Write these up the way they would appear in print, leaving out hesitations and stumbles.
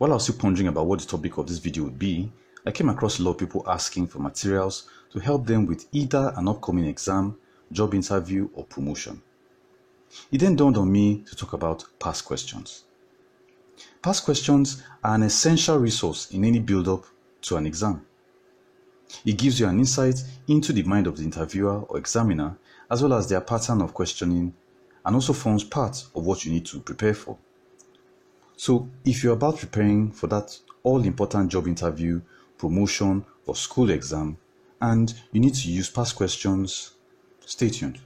While I was still pondering about what the topic of this video would be, I came across a lot of people asking for materials to help them with either an upcoming exam, job interview, or promotion. It then dawned on me to talk about past questions. Past questions are an essential resource in any build-up to an exam. It gives you an insight into the mind of the interviewer or examiner, as well as their pattern of questioning, and also forms part of what you need to prepare for. So if you're about preparing for that all-important job interview, promotion, or school exam, and you need to use past questions, stay tuned.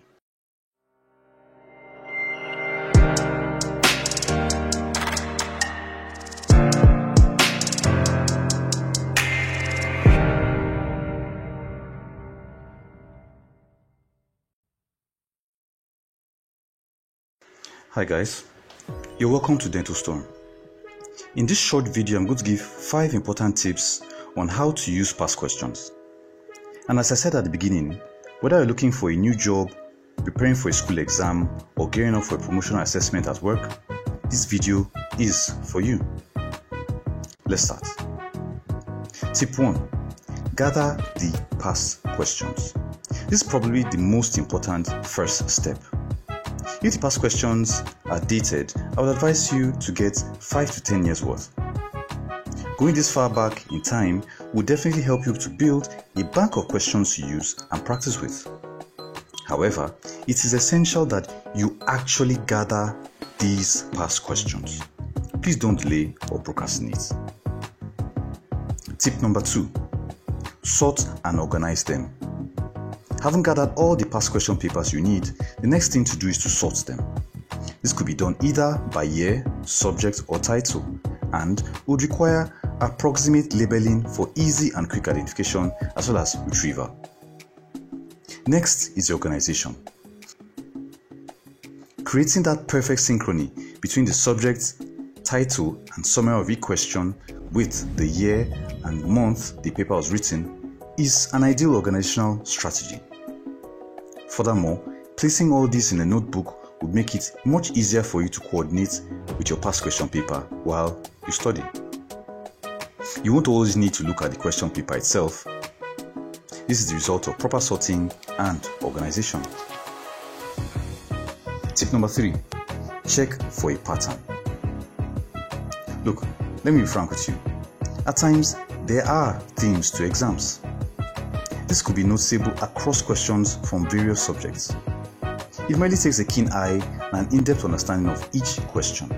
Hi guys, you're welcome to Dental Storm. In this short video, I'm going to give 5 important tips on how to use past questions. And as I said at the beginning, whether you're looking for a new job, preparing for a school exam, or gearing up for a promotional assessment at work, this video is for you. Let's start. Tip 1. Gather the past questions. This is probably the most important first step. If the past questions are dated, I would advise you to get 5 to 10 years worth. Going this far back in time will definitely help you to build a bank of questions to use and practice with. However, it is essential that you actually gather these past questions. Please don't delay or procrastinate. Tip number 2. Sort and organize them. Having gathered all the past question papers you need, the next thing to do is to sort them. This could be done either by year, subject, or title, and would require approximate labeling for easy and quick identification as well as retrieval. Next is the organization. Creating that perfect synchrony between the subject, title, and summary of each question with the year and month the paper was written is an ideal organizational strategy. Furthermore, placing all this in a notebook would make it much easier for you to coordinate with your past question paper while you study. You won't always need to look at the question paper itself. This is the result of proper sorting and organization. Tip number 3. Check for a pattern. Look, let me be frank with you. At times, there are themes to exams. This could be noticeable across questions from various subjects. It merely takes a keen eye and an in-depth understanding of each question.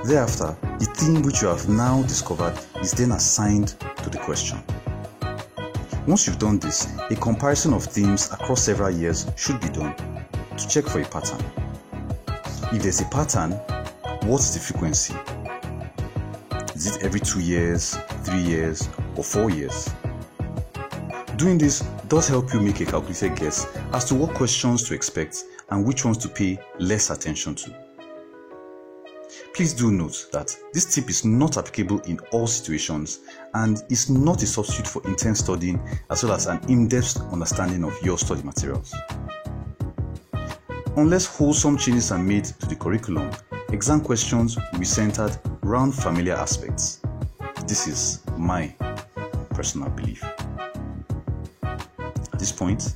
Thereafter, the theme which you have now discovered is then assigned to the question. Once you've done this, a comparison of themes across several years should be done to check for a pattern. If there's a pattern, what's the frequency? Is it every 2 years, 3 years, or 4 years? Doing this does help you make a calculated guess as to what questions to expect and which ones to pay less attention to. Please do note that this tip is not applicable in all situations and is not a substitute for intense studying as well as an in-depth understanding of your study materials. Unless wholesome changes are made to the curriculum, exam questions will be centered around familiar aspects. This is my personal belief. At this point,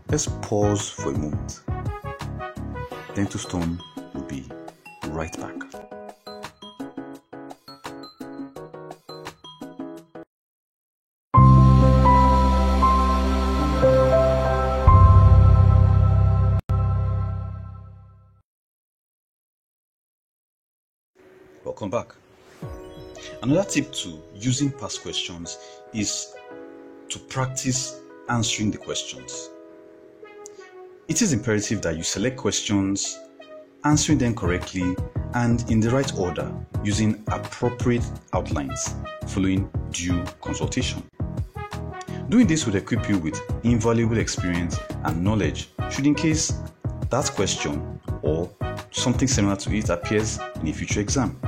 let's pause for a moment. Dental Storm will be right back. Welcome back. Another tip to using past questions is to practice answering the questions. It is imperative that you select questions, answering them correctly and in the right order using appropriate outlines following due consultation. Doing this would equip you with invaluable experience and knowledge should in case that question or something similar to it appears in a future exam.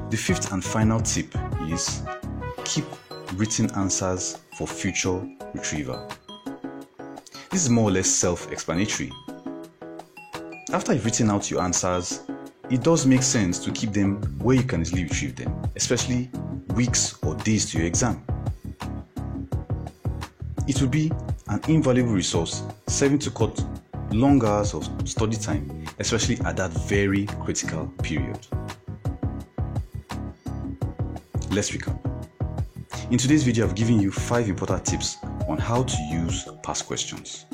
The 5th and final tip is keep written answers for future retrieval. This is more or less self-explanatory. After you've written out your answers, it does make sense to keep them where you can easily retrieve them, especially weeks or days to your exam. It will be an invaluable resource serving to cut long hours of study time, especially at that very critical period. Let's recap. In today's video, I've given you 5 important tips on how to use past questions.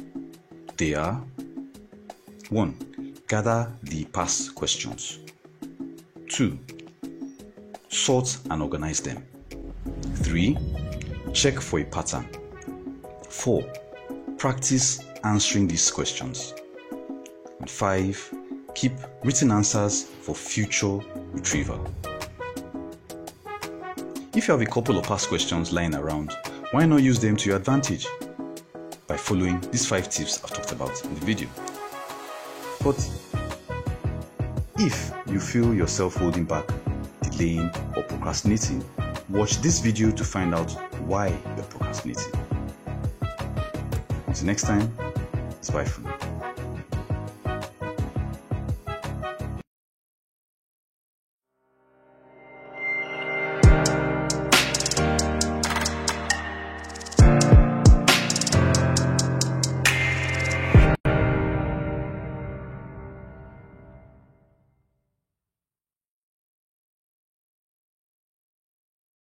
They are: 1. Gather the past questions. 2. Sort and organize them. 3. Check for a pattern. 4. Practice answering these questions. And 5. Keep written answers for future retrieval. If you have a couple of past questions lying around, why not use them to your advantage by following these 5 tips I've talked about in the video? But if you feel yourself holding back, delaying, or procrastinating, watch this video to find out why you're procrastinating. Until next time, it's bye for now.